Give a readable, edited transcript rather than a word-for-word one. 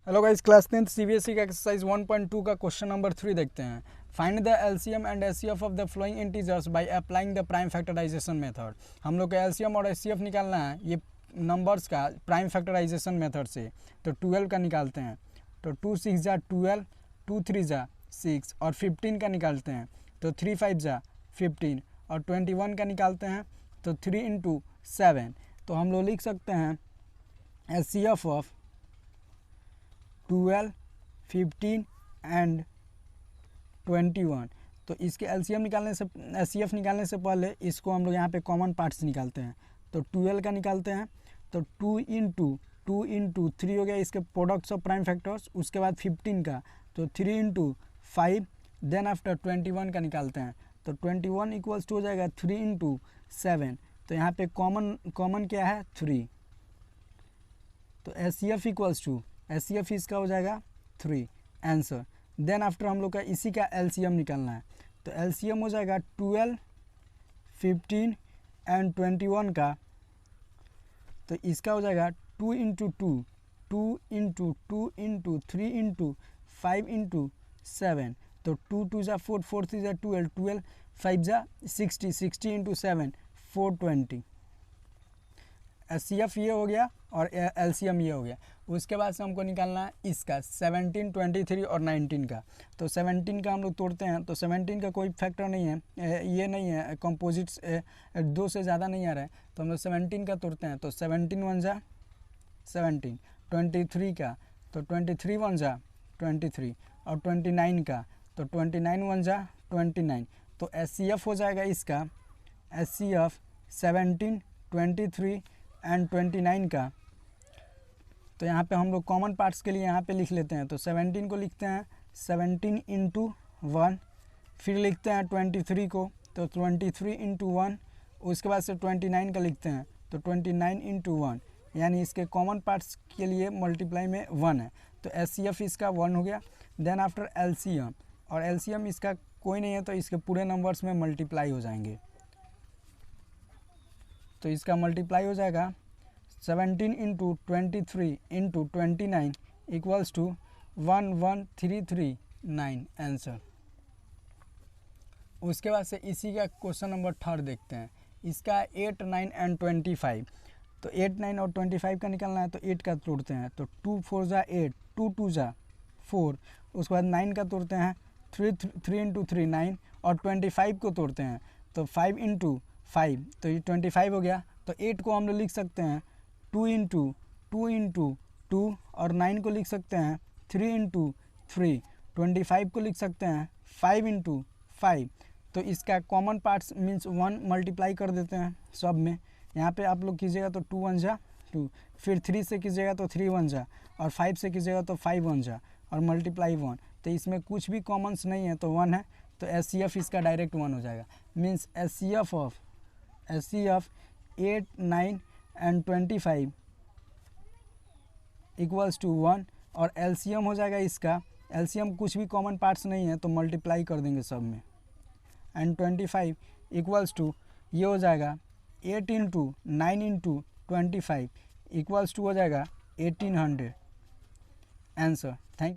Hello guys, class 10th CBSE का exercise 1.2 का question number 3 देखते हैं। Find the LCM and HCF of the following integers by applying the prime factorisation method. हम लोग को LCM और एचसीएफ निकालना है ये नंबर्स का प्राइम फैक्टराइजेशन मेथड से। तो 12 का निकालते हैं, तो 2 6 जा 12, 2 3 जा 6 और 15 का निकालते हैं, तो 3 5 जा 15 और 21 का निकालते हैं, तो 3 इंटू 7। तो हम लोग लिख सकते हैं एचसीएफ ऑफ 12, 15 एंड 21। तो इसके एलसीएम निकालने से, एचसीएफ निकालने से पहले इसको हम लोग यहाँ पे कॉमन पार्ट्स निकालते हैं। तो 12 का निकालते हैं, तो 2 इंटू 3 हो गया इसके प्रोडक्ट्स ऑफ प्राइम फैक्टर्स। उसके बाद 15 का, तो 3 इंटू 5। देन आफ्टर 21 का निकालते हैं, तो 21 इक्वल्स टू हो जाएगा 3 इंटू 7। तो यहाँ पे कॉमन क्या है 3। तो एचसीएफ इक्वल्स टू, एचसीएफ इसका हो जाएगा 3 आंसर। देन आफ्टर हम लोग का इसी का एलसीएम निकालना है। तो एलसीएम हो जाएगा 12, 15 एंड 21 का। तो इसका हो जाएगा 2 इंटू 2, 2 इंटू 3 इंटू 5 इंटू 7। तो 2 2 जा 4, 4 3 जा 12, 12 5 जा 60, 60 इंटू 7 420। एचसीएफ ये हो गया और एलसीएम ये हो गया। उसके बाद से हमको निकालना है इसका 17, 23 और 19 का। तो 17 का हम लोग तोड़ते हैं, तो 17 का कोई फैक्टर नहीं है, ये नहीं है, कंपोजिट्स 2 से ज़्यादा नहीं आ रहा है। तो हम लोग 17 का तोड़ते हैं, तो 17 1 जा 17। 23 का, तो 23 1 जा 23 और 29 का, तो 29 1 जा 29। तो एचसीएफ हो जाएगा इसका, एचसीएफ 17, 23 एंड 29 का। तो यहाँ पे हम लोग कॉमन पार्ट्स के लिए यहाँ पे लिख लेते हैं। तो 17 को लिखते हैं 17 इंटू 1, फिर लिखते हैं 23 को, तो 23 इंटू 1। उसके बाद से 29 का लिखते हैं, तो 29 इंटू 1, यानी इसके कॉमन पार्ट्स के लिए मल्टीप्लाई में 1 है। तो एचसीएफ इसका 1 हो गया। देन आफ्टर एलसीएम, और एलसीएम इसका कोई नहीं है, तो इसके पूरे नंबर्स में मल्टीप्लाई हो जाएंगे। तो इसका मल्टीप्लाई हो जाएगा 17 into 23 into 29 equals to 11339 answer. उसके बाद से इसी का क्वेश्चन नंबर 3 देखते हैं। इसका 8, 9 एंड 25। तो 8, 9 और 25 का निकालना है, तो 8 का तोड़ते हैं, तो 2 4 जा 8, 2 2 जा 4। उसके बाद 9 का तोड़ते हैं, 3 इंटू 3 9 और 25 को तोड़ते हैं, तो 5 इंटू 5, तो ये 25 हो गया। तो 8 को हम लोग लिख सकते हैं 2 इंटू 2 और 9 को लिख सकते हैं 3 इंटू 3। 25 को लिख सकते हैं 5 इंटू 5। तो इसका कॉमन पार्ट्स मीन्स 1 मल्टीप्लाई कर देते हैं सब में। यहाँ पे आप लोग कीजिएगा तो 2 1 जा 2, फिर 3 से कीजिएगा तो 3 1 जा, और 5 से कीजिएगा तो 5 1 जा, और मल्टीप्लाई 1। तो इसमें कुछ भी कॉमन्स नहीं है, तो 1 है। तो एचसीएफ इसका डायरेक्ट 1 हो जाएगा। Means HCF of 8, 9 and 25 equals to 1। और एलसीएम हो जाएगा इसका, एलसीएम कुछ भी कॉमन पार्ट्स नहीं है, तो मल्टीप्लाई कर देंगे सब में। एंड 25 इक्वल्स टू, ये हो जाएगा 8 इंटू 9 इंटू 25 इक्वल्स टू हो जाएगा 1800 आंसर।